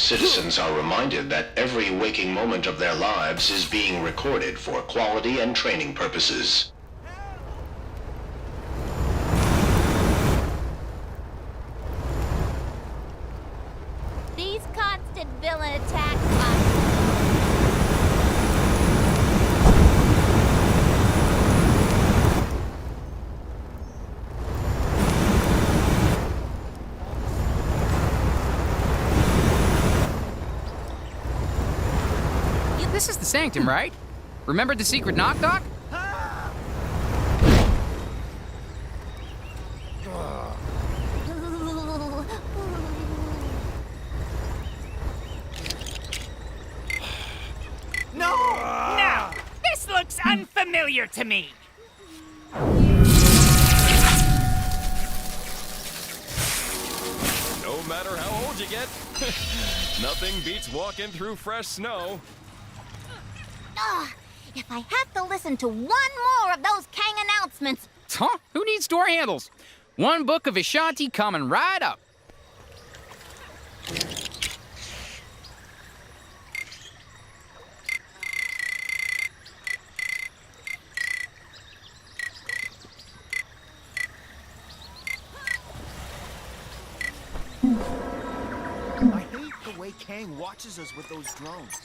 Citizens are reminded that every waking moment of their lives is being recorded for quality and training purposes. These constant villain attacks are... This is the sanctum, right? Remember the secret knock-knock? No! This looks unfamiliar to me! No matter how old you get, nothing beats walking through fresh snow. Ugh, if I have to listen to one more of those Kang announcements... Huh? Who needs door handles? One book of Ashanti coming right up. I hate the way Kang watches us with those drones.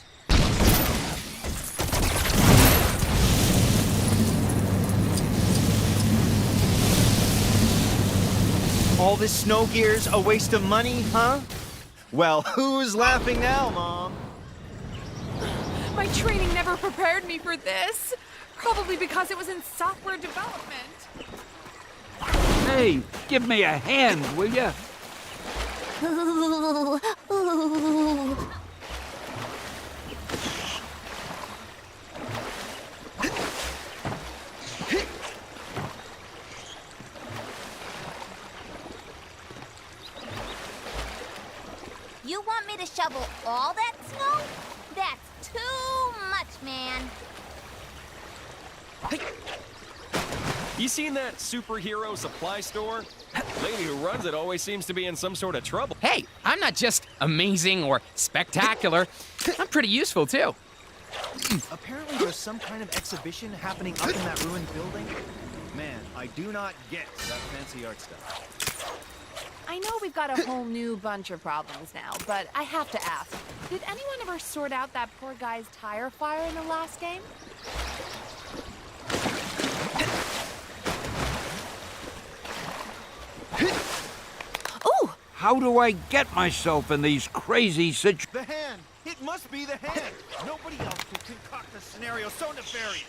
All this snow gear's a waste of money, huh? Well, who's laughing now, Mom? My training never prepared me for this. Probably because it was in software development. Hey, give me a hand, will ya? You want me to shovel all that snow? That's too much, man. You seen that superhero supply store? Lady who runs it always seems to be in some sort of trouble. Hey, I'm not just amazing or spectacular. I'm pretty useful, too. Apparently there's some kind of exhibition happening up in that ruined building. Man, I do not get that fancy art stuff. I know we've got a whole new bunch of problems now, but I have to ask, did anyone ever sort out that poor guy's tire fire in the last game? Ooh! How do I get myself in these crazy situations? The hand! It must be the hand! Nobody else could concoct a scenario so nefarious!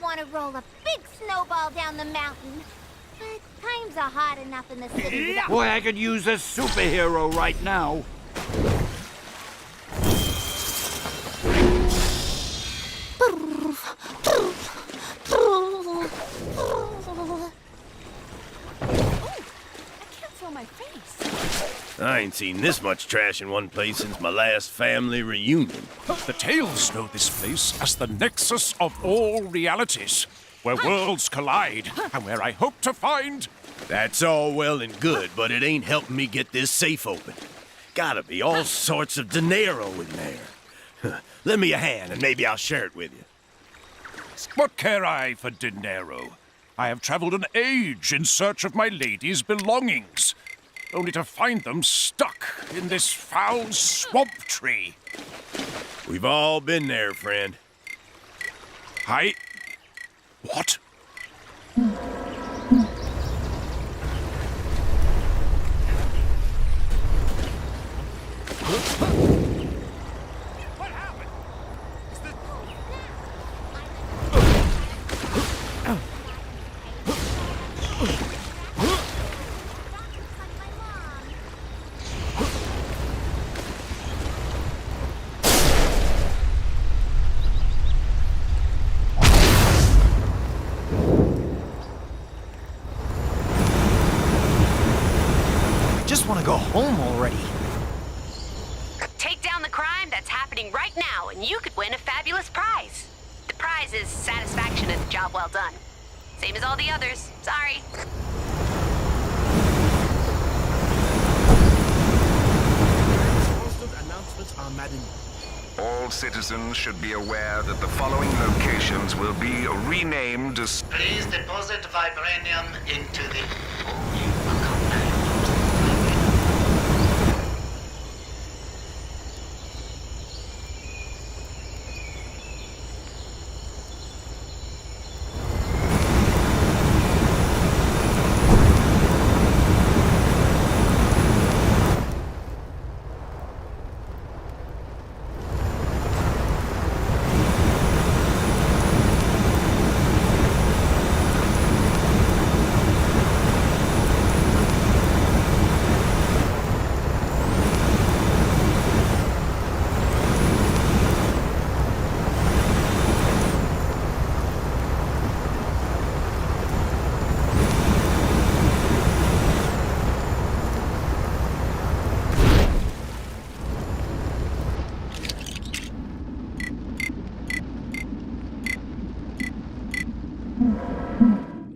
Want to roll a big snowball down the mountain, but times are hard enough in the city without... Boy, I could use a superhero right now. I can't feel my face. I ain't seen this much trash in one place since my last family reunion. The tales know this place as the nexus of all realities, where worlds collide, and where I hope to find... That's all well and good, but it ain't helping me get this safe open. Gotta be all sorts of dinero in there. Lend me a hand, and maybe I'll share it with you. What care I for dinero? I have traveled an age in search of my lady's belongings, only to find them stuck in this foul swamp tree. We've all been there, friend. What? What happened? Is this... Just want to go home already. Take down the crime that's happening right now, and you could win a fabulous prize. The prize is satisfaction at a job well done. Same as all the others. Sorry. Posted announcements are Madden. All citizens should be aware that the following locations will be renamed as... Please deposit vibranium into the...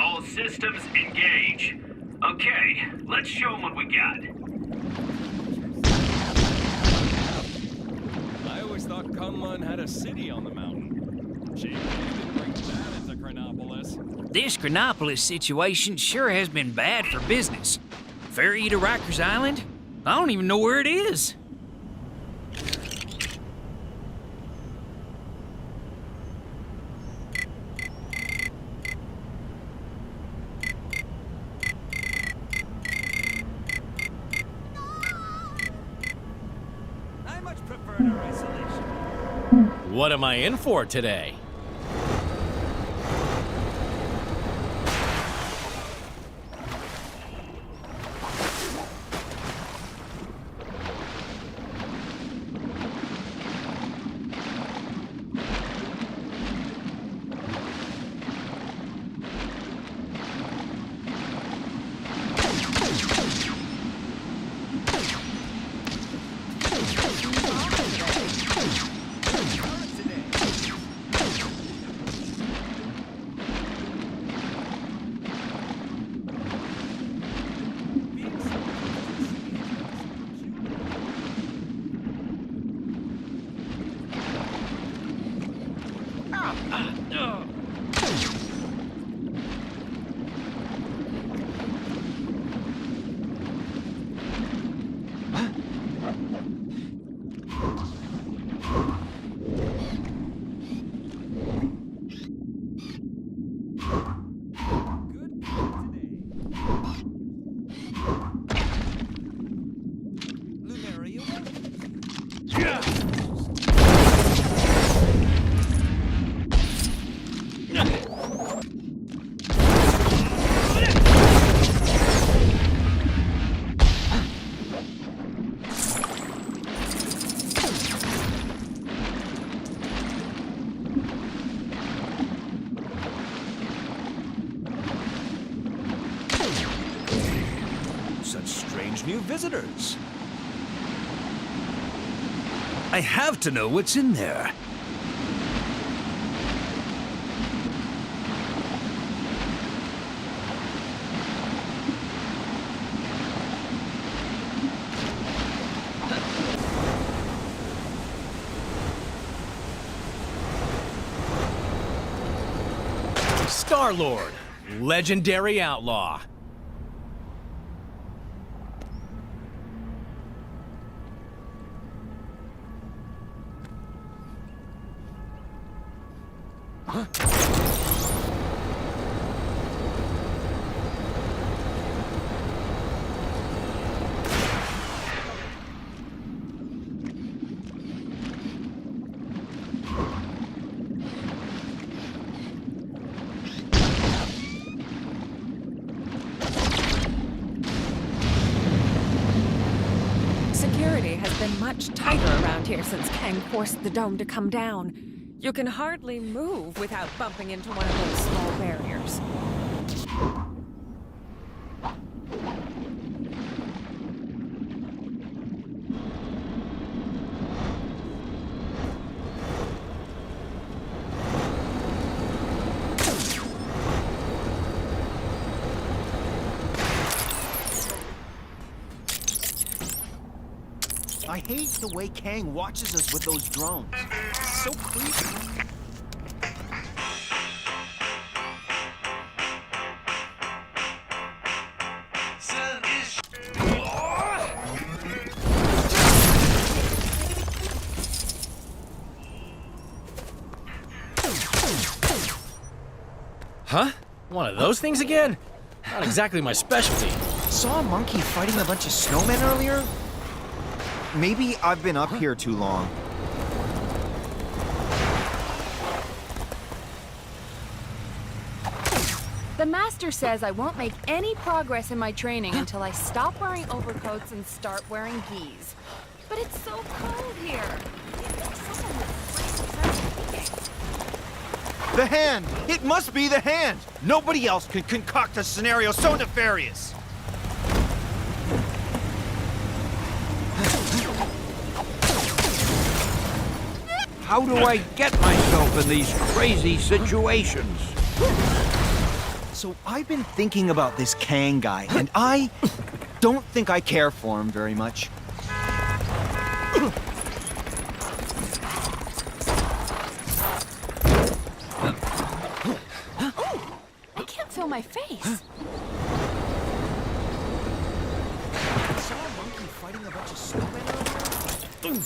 All systems engage. Okay, let's show them what we got. I always thought Kunlun had a city on the mountain. Gee, they didn't bring that into Chronopolis. This Chronopolis situation sure has been bad for business. Ferry to Rikers Island? I don't even know where it is. I much prefer our isolation. What am I in for today? New visitors. I have to know what's in there. Star-Lord, legendary outlaw. much tighter around here since Kang forced the dome to come down. You can hardly move without bumping into one of those small barriers. I hate the way Kang watches us with those drones. It's so creepy. Huh? One of those things again? Not exactly my specialty. Saw a monkey fighting a bunch of snowmen earlier? Maybe I've been up here too long. The master says I won't make any progress in my training until I stop wearing overcoats and start wearing gis. But it's so cold here. The hand! It must be the hand! Nobody else could concoct a scenario so nefarious! How do I get myself in these crazy situations? So I've been thinking about this Kang guy, and I don't think I care for him very much. I can't feel my face. I saw a monkey fighting a bunch of snowmen earlier.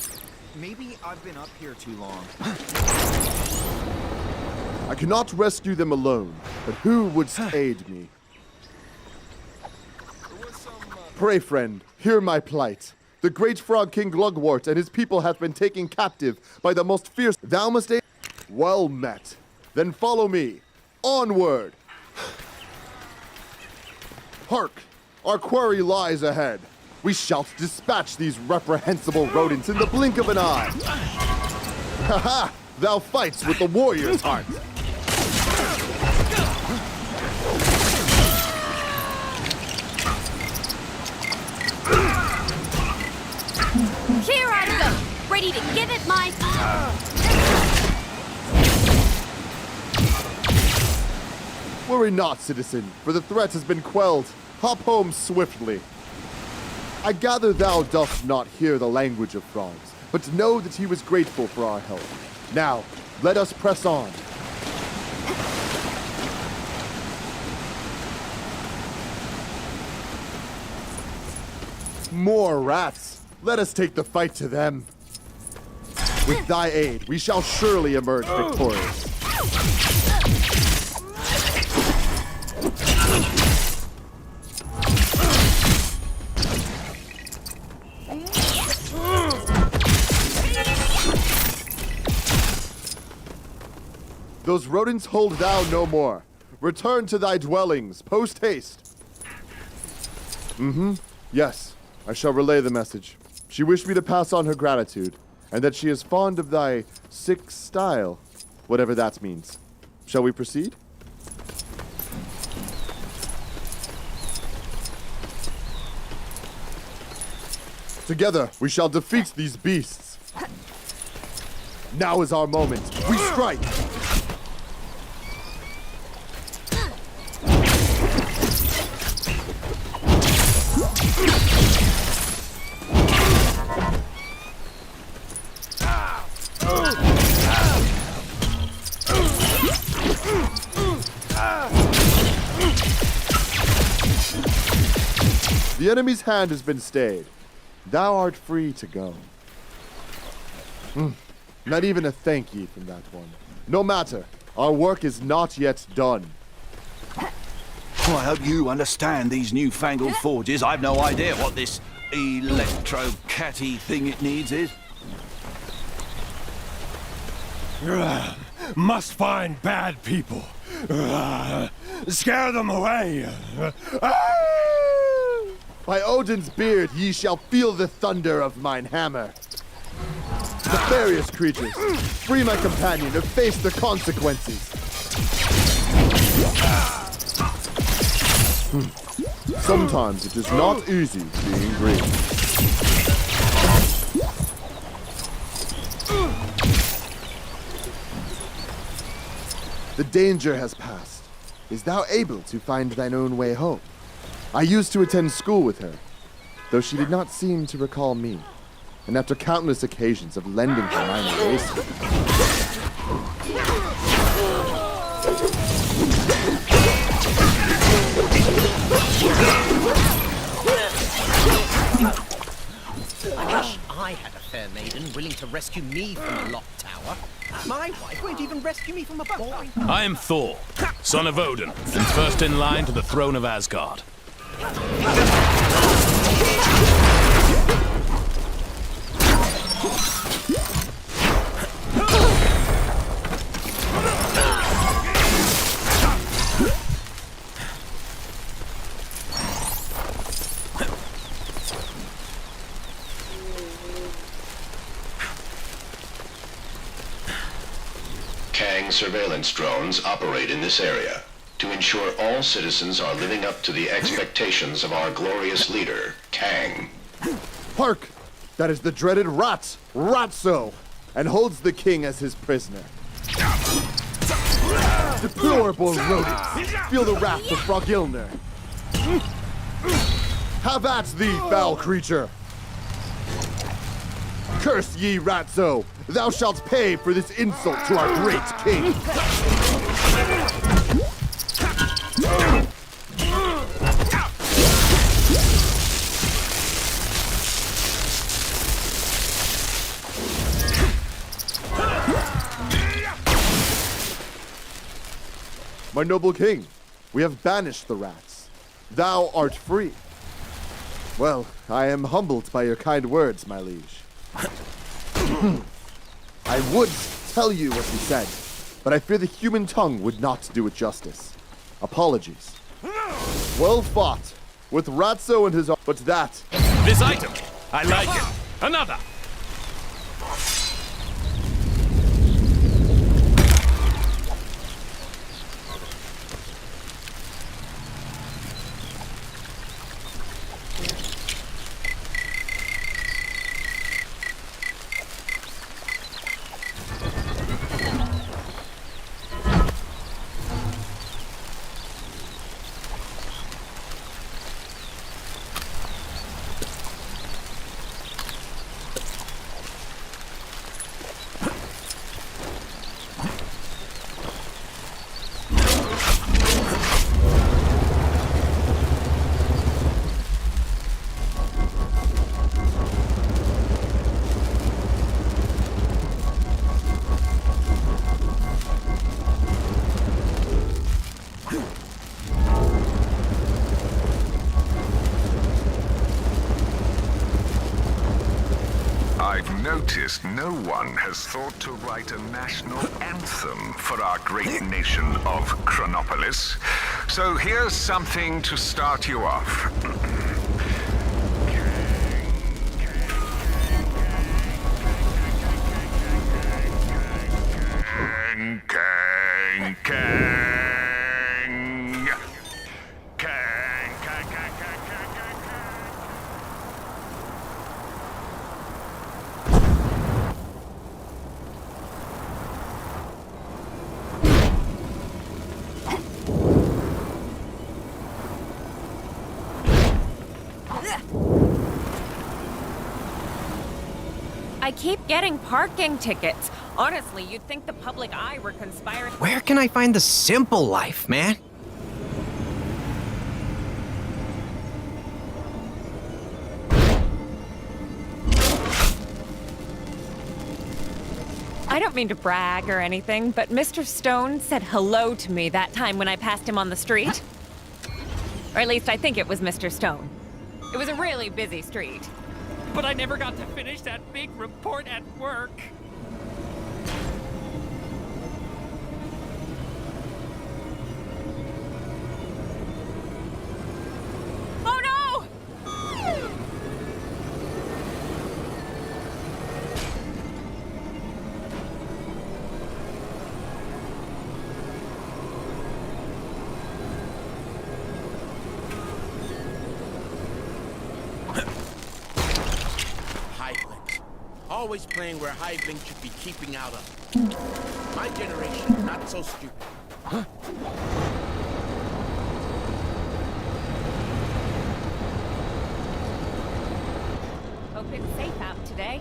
Maybe I've been up here too long. I cannot rescue them alone, but who would aid me? Pray, friend, hear my plight. The great frog King Glugwort and his people hath been taken captive by the most fierce. Thou must aid. Well met. Then follow me. Onward! Hark! Our quarry lies ahead. We shall dispatch these reprehensible rodents in the blink of an eye. Ha ha! Thou fights with the warrior's heart. Here I go, ready to give it my... Worry not, citizen, for the threat has been quelled. Hop home swiftly. I gather thou dost not hear the language of frogs, but know that he was grateful for our help. Now, let us press on. More rats! Let us take the fight to them. With thy aid, we shall surely emerge victorious. Those rodents hold thou no more. Return to thy dwellings, post-haste. Yes, I shall relay the message. She wished me to pass on her gratitude, and that she is fond of thy sick style, whatever that means. Shall we proceed? Together, we shall defeat these beasts. Now is our moment. We strike! The enemy's hand has been stayed. Thou art free to go. Not even a thank ye from that one. No matter, our work is not yet done. Well, I hope you understand these newfangled forges. I've no idea what this electro-catty thing it needs is. Must find bad people. Scare them away. By Odin's beard ye shall feel the thunder of mine hammer. Nefarious creatures, free my companion or face the consequences. Sometimes it is not easy being green. The danger has passed. Is thou able to find thine own way home? I used to attend school with her, though she did not seem to recall me. And after countless occasions of lending her my erasing, I wish I had a fair maiden willing to rescue me from a locked tower. My wife won't even rescue me from a boy. I am Thor, son of Odin, and first in line to the throne of Asgard. Surveillance drones operate in this area to ensure all citizens are living up to the expectations of our glorious leader, Kang. Hark! That is the dreaded Rat, Ratso, and holds the king as his prisoner. Deplorable rodents! Feel the wrath of Frogilner. Have at thee, foul creature! Curse ye, Ratso! Thou shalt pay for this insult to our great king! My noble king, we have banished the rats. Thou art free. Well, I am humbled by your kind words, my liege. I would tell you what he said, but I fear the human tongue would not do it justice. Apologies. Well fought, with Ratso and his... But that... This item! I like it! Another! Noticed no one has thought to write a national anthem for our great nation of Chronopolis. So here's something to start you off. Kang, Kang, Kang. I keep getting parking tickets. Honestly, you'd think the public eye were conspiring. Where can I find the simple life, man? I don't mean to brag or anything, but Mr. Stone said hello to me that time when I passed him on the street. Or at least I think it was Mr. Stone. It was a really busy street. But I never got to finish that big report at work. Oh no! always playing where hivelings should be keeping out of. My generation, not so stupid. Hope it's safe out today.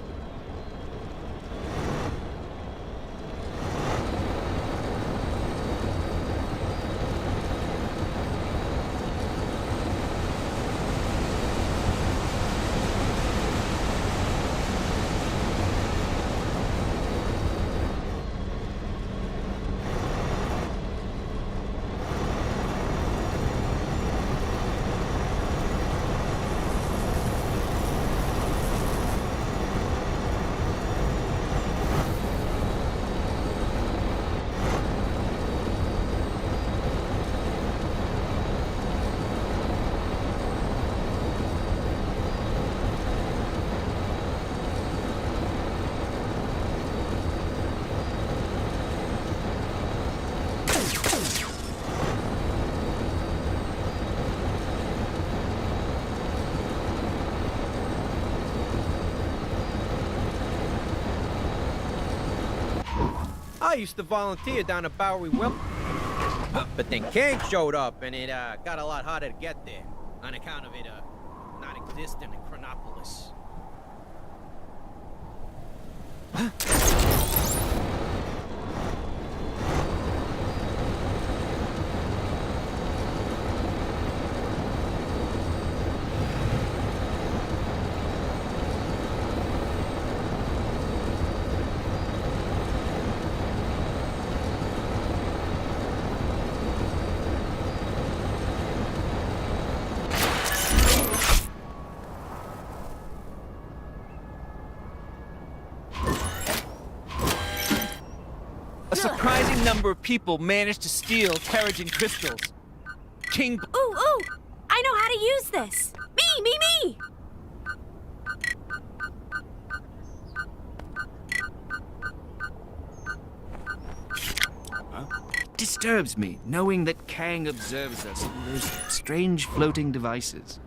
I used to volunteer down at Bowery Well, but then Kang showed up, and it got a lot harder to get there on account of it not existing in Chronopolis. A surprising number of people managed to steal Terrigen crystals. King... Ooh, I know how to use this. Me! Disturbs me knowing that Kang observes us in those strange floating devices.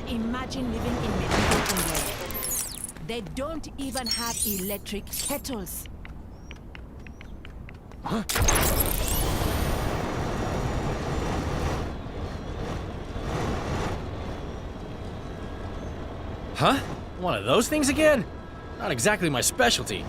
Imagine living in medieval England. They don't even have electric kettles. Huh? One of those things again? Not exactly my specialty.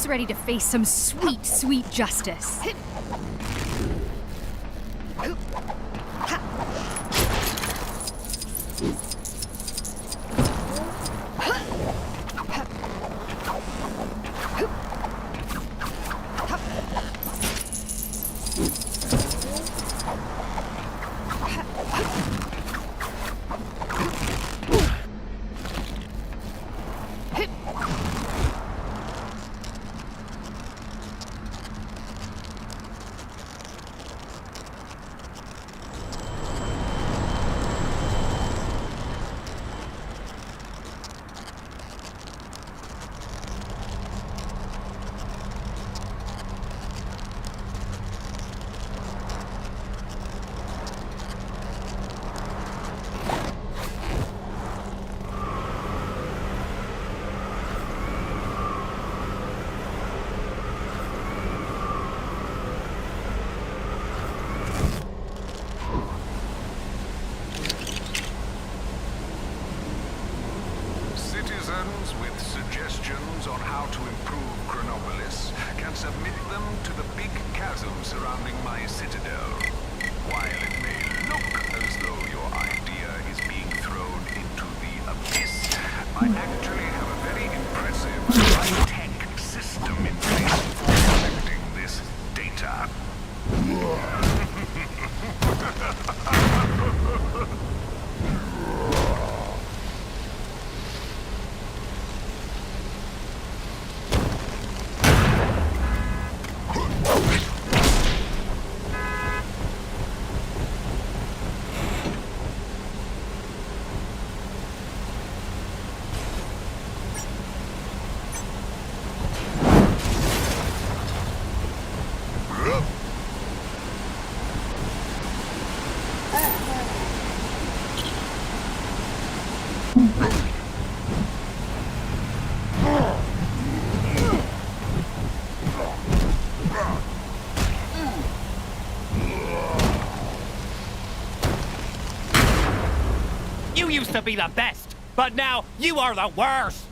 ready to face some sweet, sweet justice. Citizens with suggestions on how to improve Chronopolis can submit them to the big chasm surrounding my citadel. While it may look as though your idea is being thrown into the abyss, I actually have a very impressive high-tech system in place for collecting this data. You used to be the best, but now you are the worst!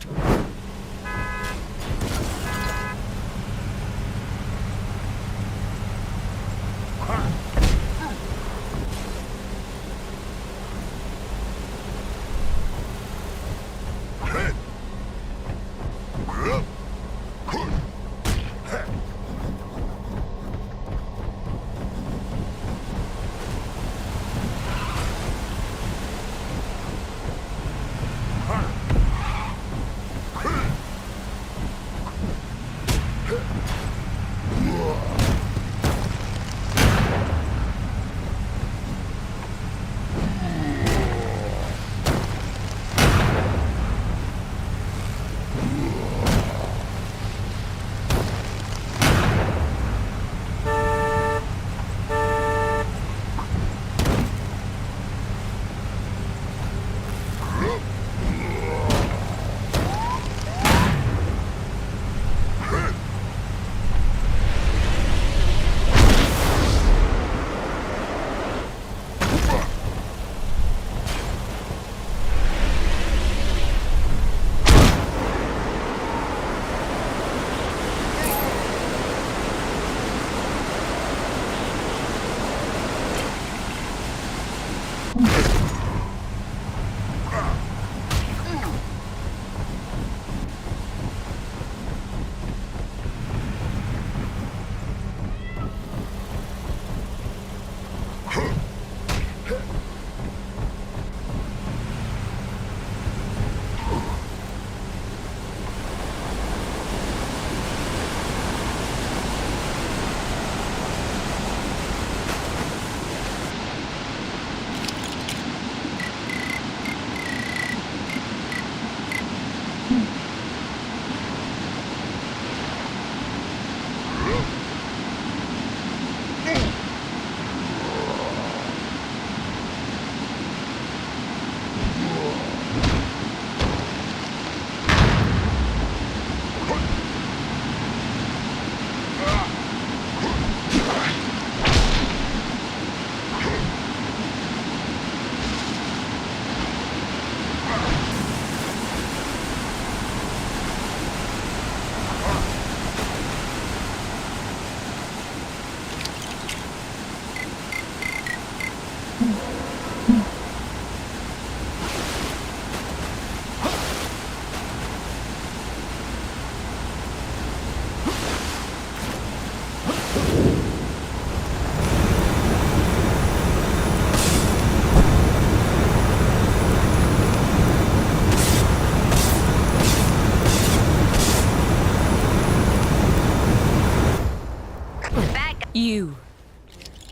You.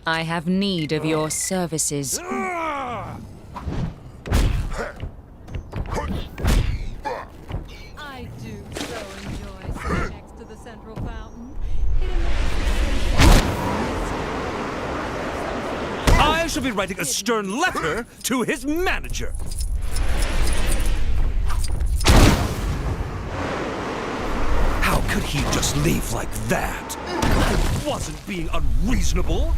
I have need of your services. I do so enjoy sitting next to the central fountain. I shall be writing a stern letter to his manager. How could he just leave like that? I wasn't being unreasonable.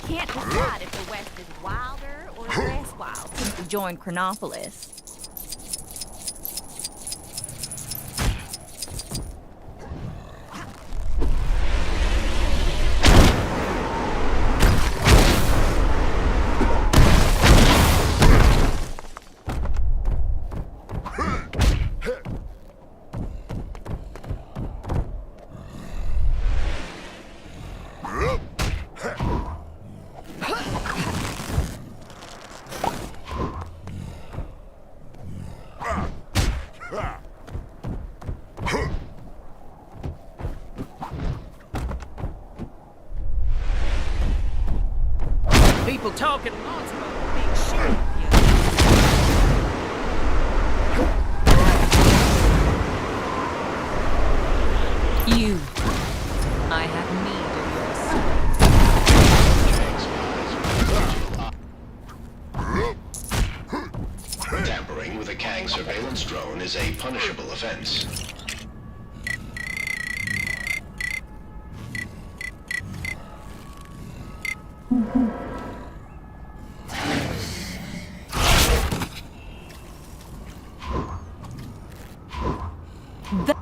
Can't decide if the West is wilder or less wild since we joined Chronopolis. People talking lots about the big ship. You. I have need of your Tampering with a Kang surveillance drone is a punishable offense.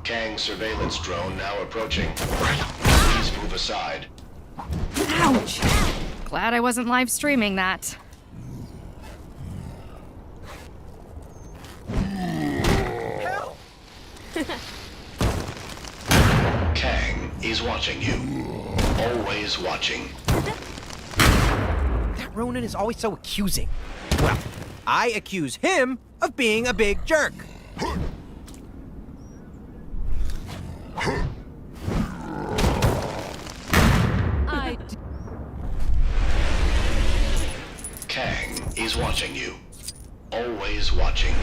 Kang surveillance drone now approaching. Please move aside. Ouch! Glad I wasn't live streaming that. Kang is watching you. Always watching. That Ronin is always so accusing. Well, I accuse him of being a big jerk. Kang is watching you. Always watching.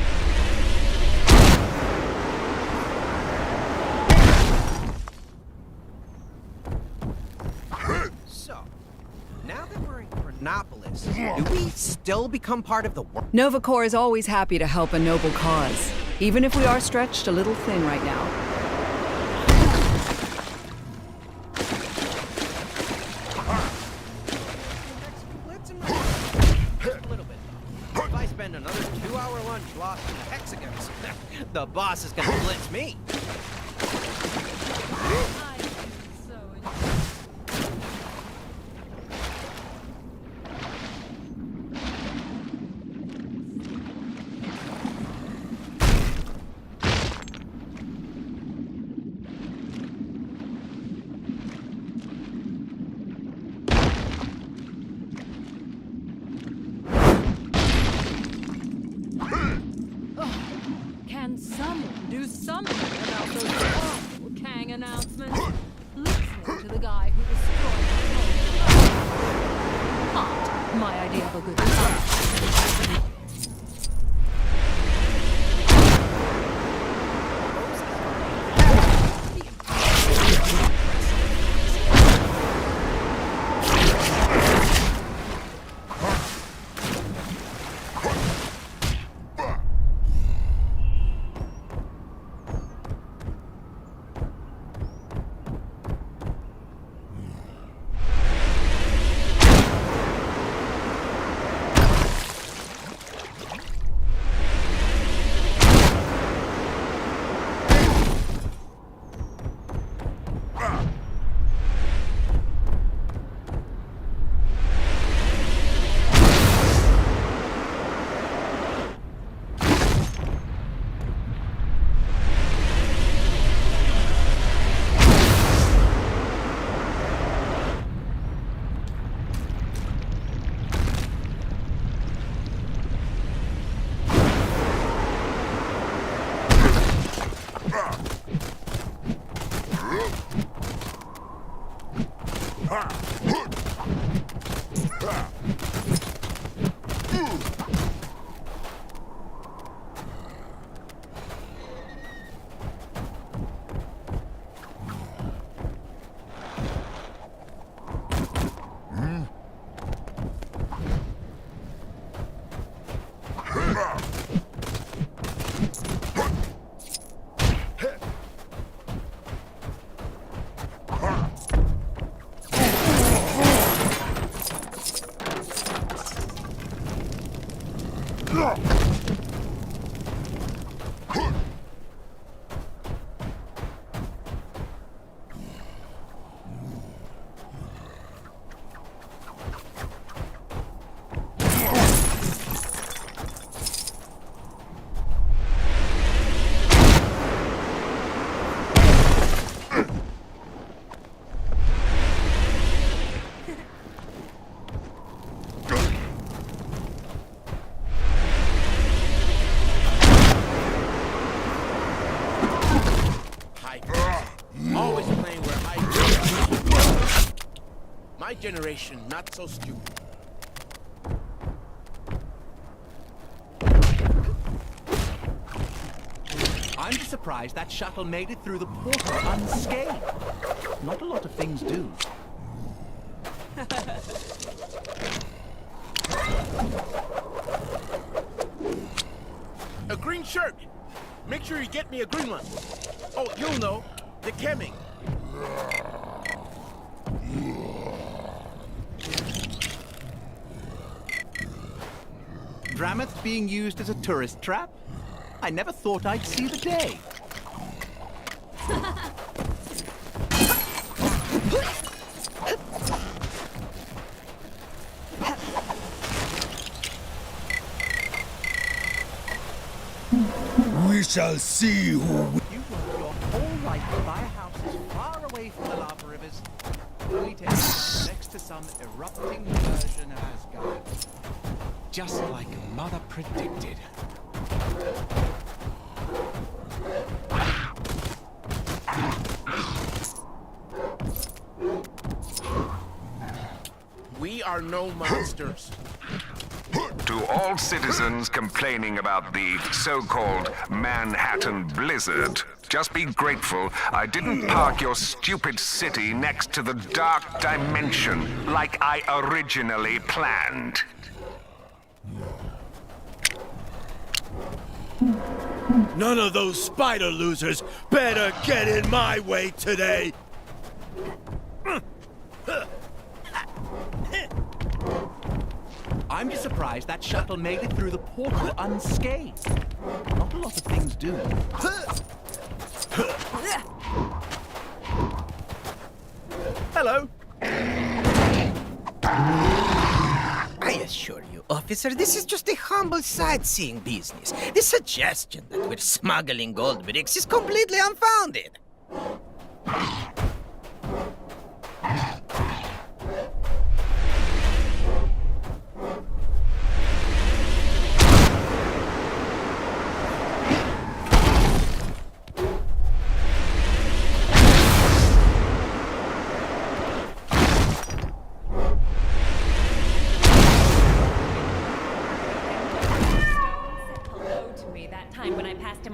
So, now that we're in Chronopolis, do we still become part of the world? Nova Corps is always happy to help a noble cause, even if we are stretched a little thin right now. If I spend another 2-hour lunch lost in hexagons, the boss is gonna blitz me. Can someone do something about those awful Kang announcements? Listening to the guy who destroyed our home. Not my idea of a good time. Always playing where I go. My generation, not so stupid. I'm just surprised that shuttle made it through the portal unscathed. Not a lot of things do. A green shirt! Make sure you get me a green one. Oh, you'll know. The Kemming. Drameth being used as a tourist trap? I never thought I'd see the day. We shall see who... You worked your whole life to buy a house as far away from the lava rivers, only to end up next to some erupting version of Asgard. Just like Mother predicted. We are no monsters. To all citizens complaining about the so-called Manhattan blizzard, just be grateful I didn't park your stupid city next to the dark dimension like I originally planned. None of those spider losers better get in my way today! I'm just surprised that shuttle made it through the portal unscathed. Not a lot of things do. Hello. I assure you, officer, this is just a humble sightseeing business. The suggestion that we're smuggling gold bricks is completely unfounded.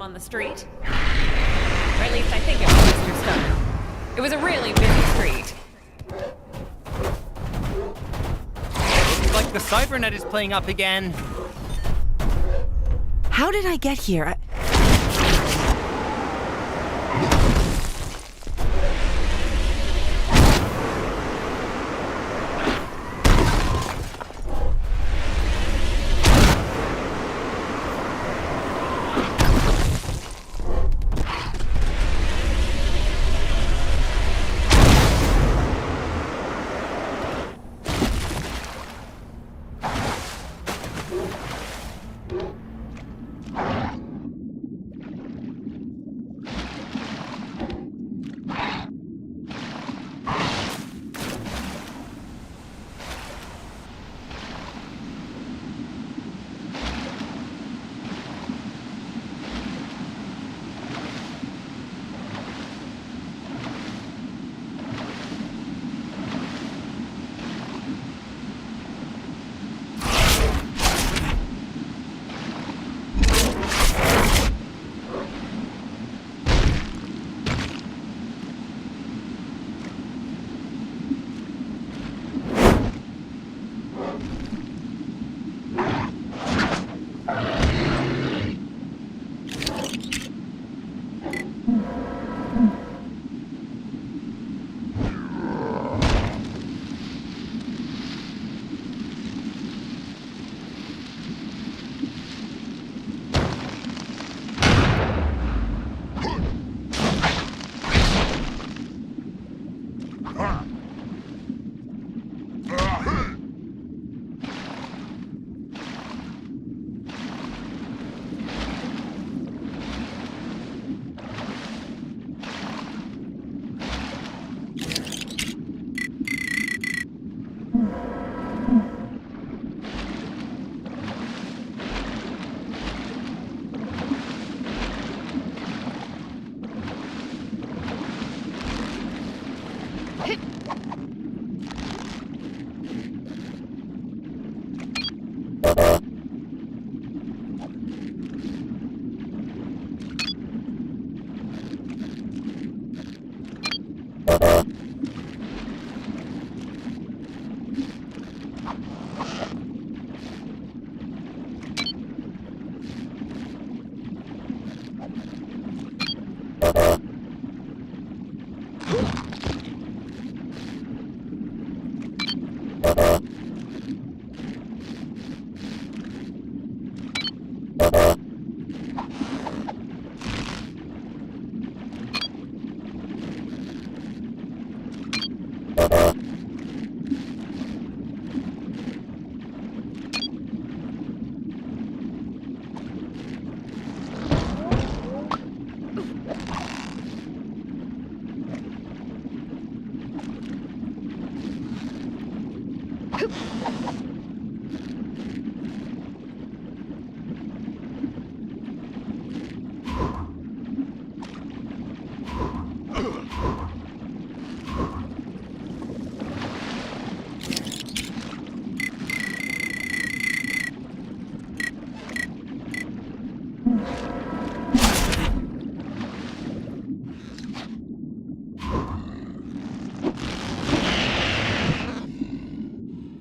On the street. Or at least I think it was Mr. Stone. It was a really busy street. Looks like the cybernet is playing up again. How did I get here?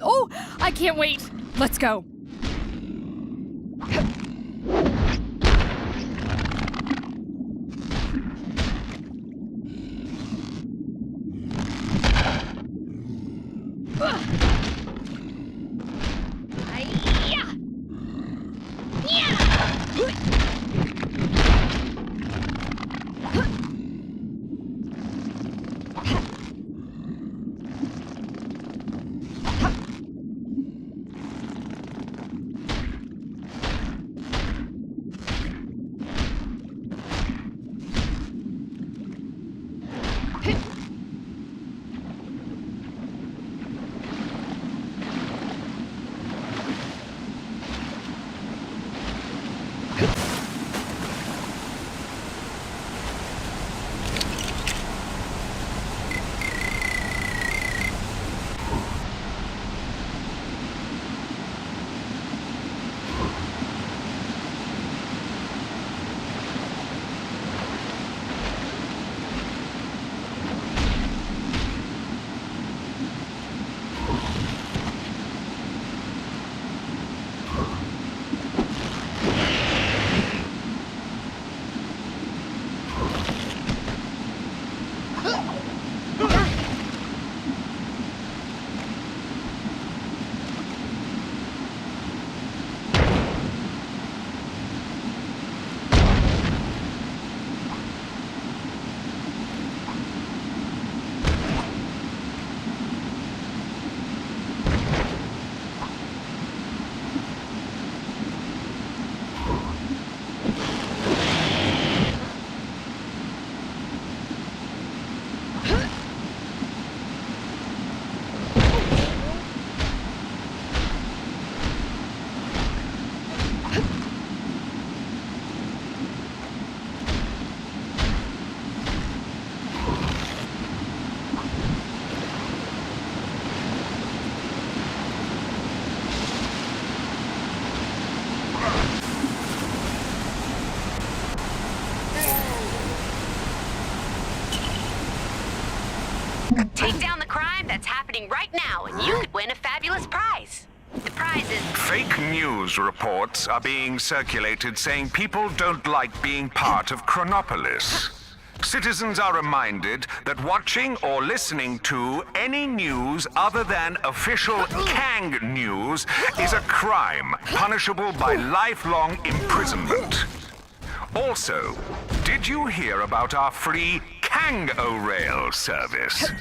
Oh, I can't wait. Let's go. Take down the crime that's happening right now, and you could win a fabulous prize. The prize is... Fake news reports are being circulated saying people don't like being part of Chronopolis. Citizens are reminded that watching or listening to any news other than official Kang news is a crime punishable by lifelong imprisonment. Also, did you hear about our free Kang-O-Rail service?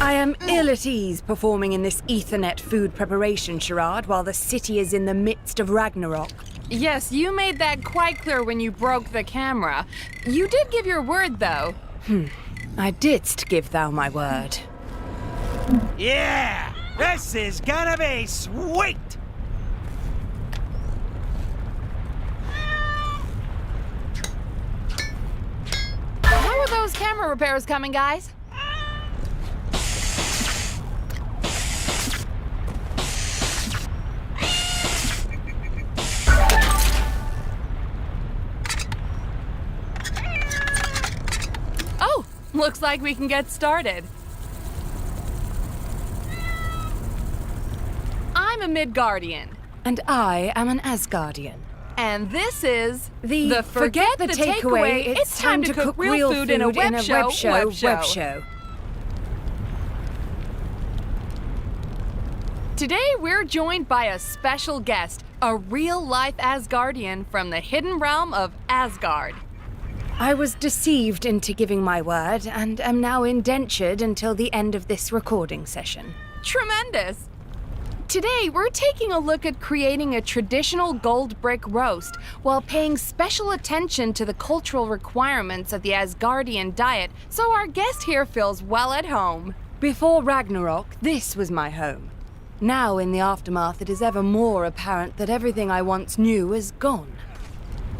I am ill at ease performing in this Ethernet food preparation charade while the city is in the midst of Ragnarok. Yes, you made that quite clear when you broke the camera. You did give your word, though. I didst give thou my word. Yeah! This is gonna be sweet! How are those camera repairs coming, guys? Oh, looks like we can get started. I'm a Midgardian. And I am an Asgardian. And this is The Forget the Takeaway. It's time to cook real food in a web show. Today we're joined by a special guest, a real-life Asgardian from the hidden realm of Asgard. I was deceived into giving my word and am now indentured until the end of this recording session. Tremendous! Today, we're taking a look at creating a traditional gold brick roast while paying special attention to the cultural requirements of the Asgardian diet so our guest here feels well at home. Before Ragnarok, this was my home. Now, in the aftermath, it is ever more apparent that everything I once knew is gone.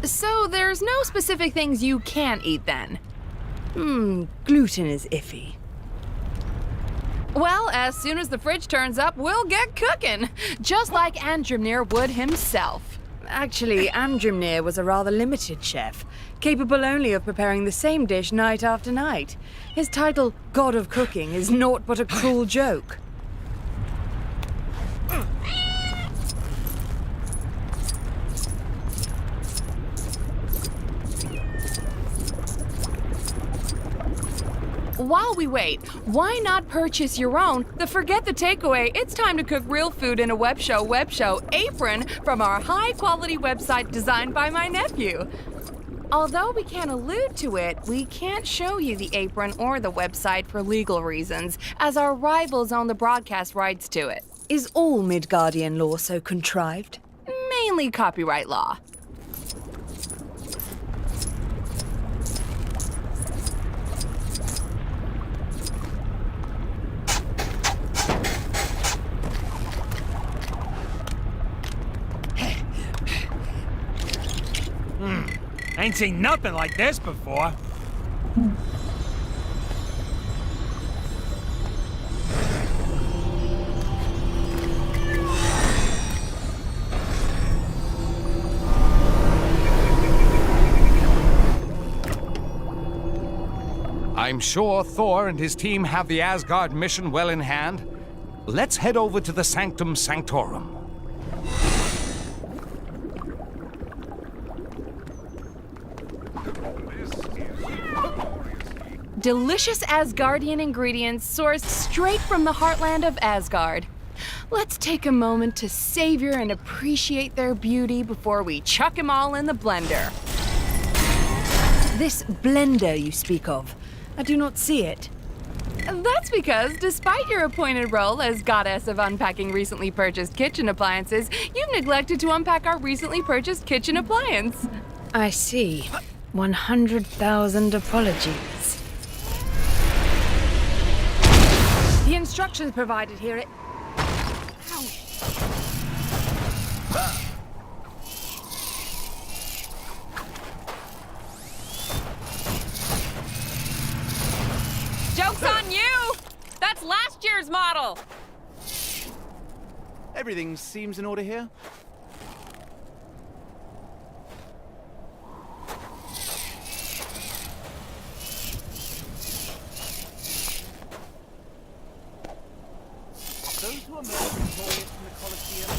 So there's no specific things you can't eat then? Gluten is iffy. Well, as soon as the fridge turns up, we'll get cooking, just like Andrimnir would himself. Actually, Andrimnir was a rather limited chef, capable only of preparing the same dish night after night. His title, God of Cooking, is naught but a cruel joke. While we wait, why not purchase your own the Forget the Takeaway, It's Time to Cook Real Food in a Web Show apron from our high-quality website designed by my nephew. Although we can't allude to it, we can't show you the apron or the website for legal reasons, as our rivals own the broadcast rights to it. Is all Midgardian law so contrived? Mainly copyright law. Ain't seen nothing like this before. I'm sure Thor and his team have the Asgard mission well in hand. Let's head over to the Sanctum Sanctorum. Delicious Asgardian ingredients sourced straight from the heartland of Asgard. Let's take a moment to savor and appreciate their beauty before we chuck them all in the blender. This blender you speak of, I do not see it. That's because, despite your appointed role as goddess of unpacking recently purchased kitchen appliances, you've neglected to unpack our recently purchased kitchen appliance. I see. 100,000 apologies. The instructions provided here at... Joke's on you! That's last year's model! Everything seems in order here. Those who are murdered victorious from the Colosseum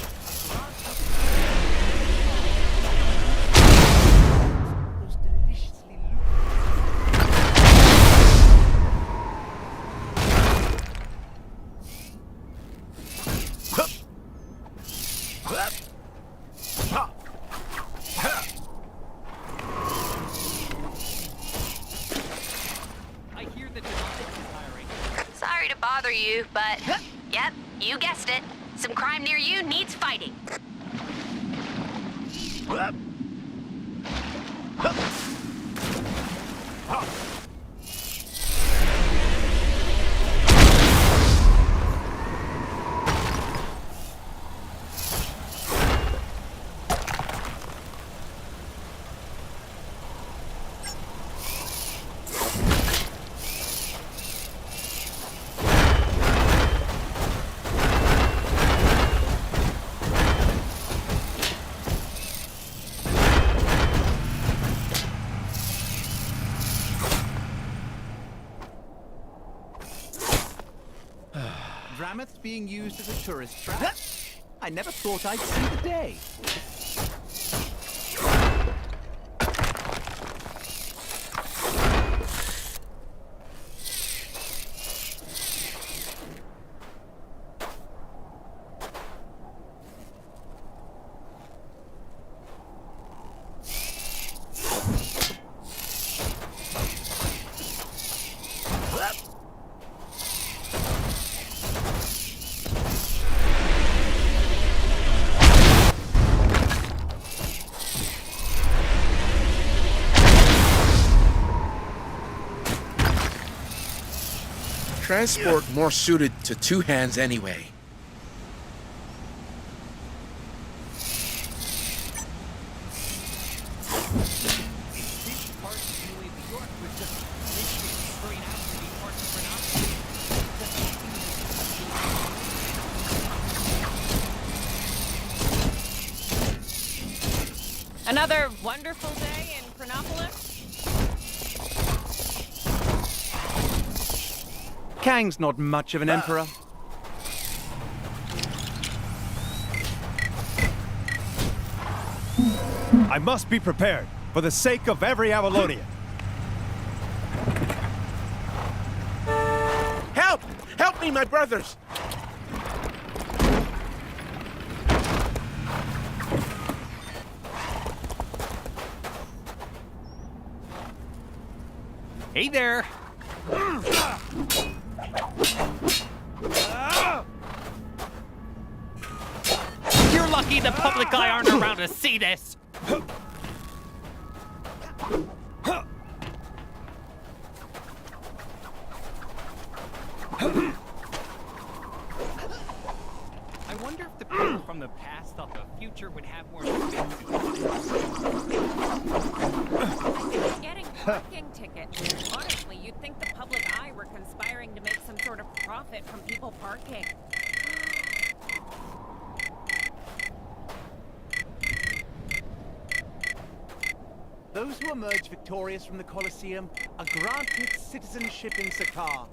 those deliciously I hear that Justice is hiring. Sorry to bother you, but yep, you guessed it. Some crime near you needs fighting. Drameth's being used as a tourist trap? I never thought I'd see the day. Transport more suited to two hands anyway. Another wonderful day in Chronopolis? Kang's not much of an emperor. I must be prepared, for the sake of every Avalonian. Help! Help me, my brothers! Hey there! You're lucky the public eye aren't around to see this! I wonder if the people from the past thought the future would have more Getting parking tickets. Honestly, you'd think the public eye were conspiring to make some sort of profit from people parking. Those who emerge victorious from the Colosseum are granted citizenship in Sakar.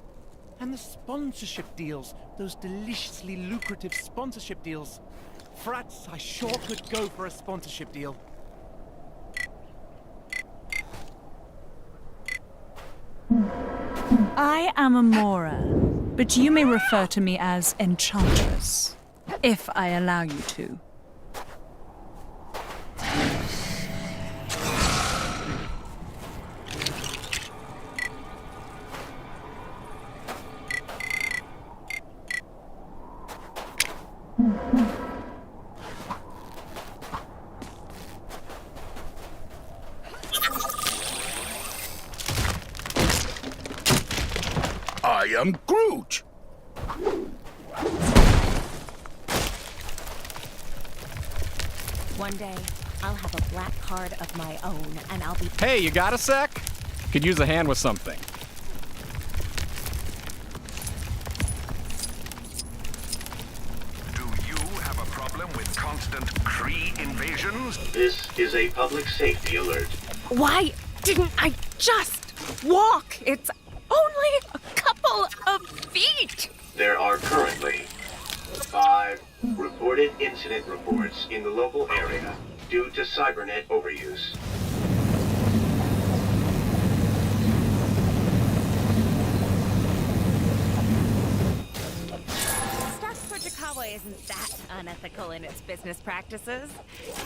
And the sponsorship deals, those deliciously lucrative sponsorship deals. Frats, I sure could go for a sponsorship deal. I am Amora, but you may refer to me as Enchantress, if I allow you to. I am Groot! One day, I'll have a black card of my own, and I'll be... Hey, you got a sec? Could use a hand with something. Do you have a problem with constant Kree invasions? This is a public safety alert. Why didn't I just walk? It's only a couple of feet. There are currently 5 reported incident reports in the local area due to cybernet overuse. Stuff Fujikawa isn't that unethical in its business practices.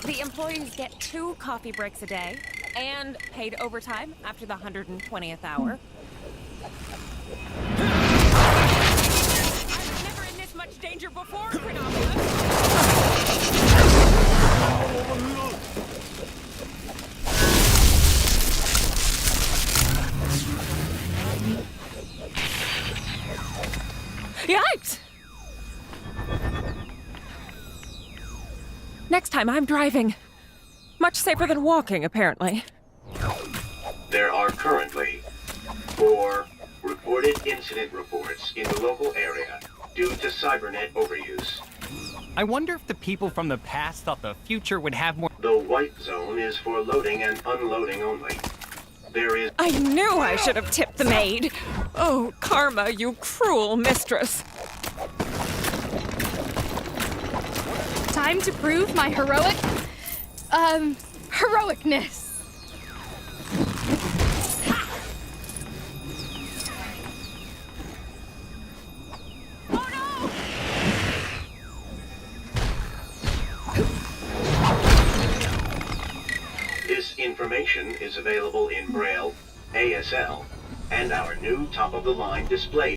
The employees get 2 coffee breaks a day and paid overtime after the 120th hour. I was never in this much danger before, Yikes! Next time I'm driving. Much safer than walking, apparently. There are currently 4 reported incident reports in the local area due to cybernet overuse. I wonder if the people from the past thought the future would have more... The white zone is for loading and unloading only. There is... I knew I should have tipped the maid. Oh, Karma, you cruel mistress. Time to prove my heroicness. This information is available in Braille, ASL, and our new top-of-the-line display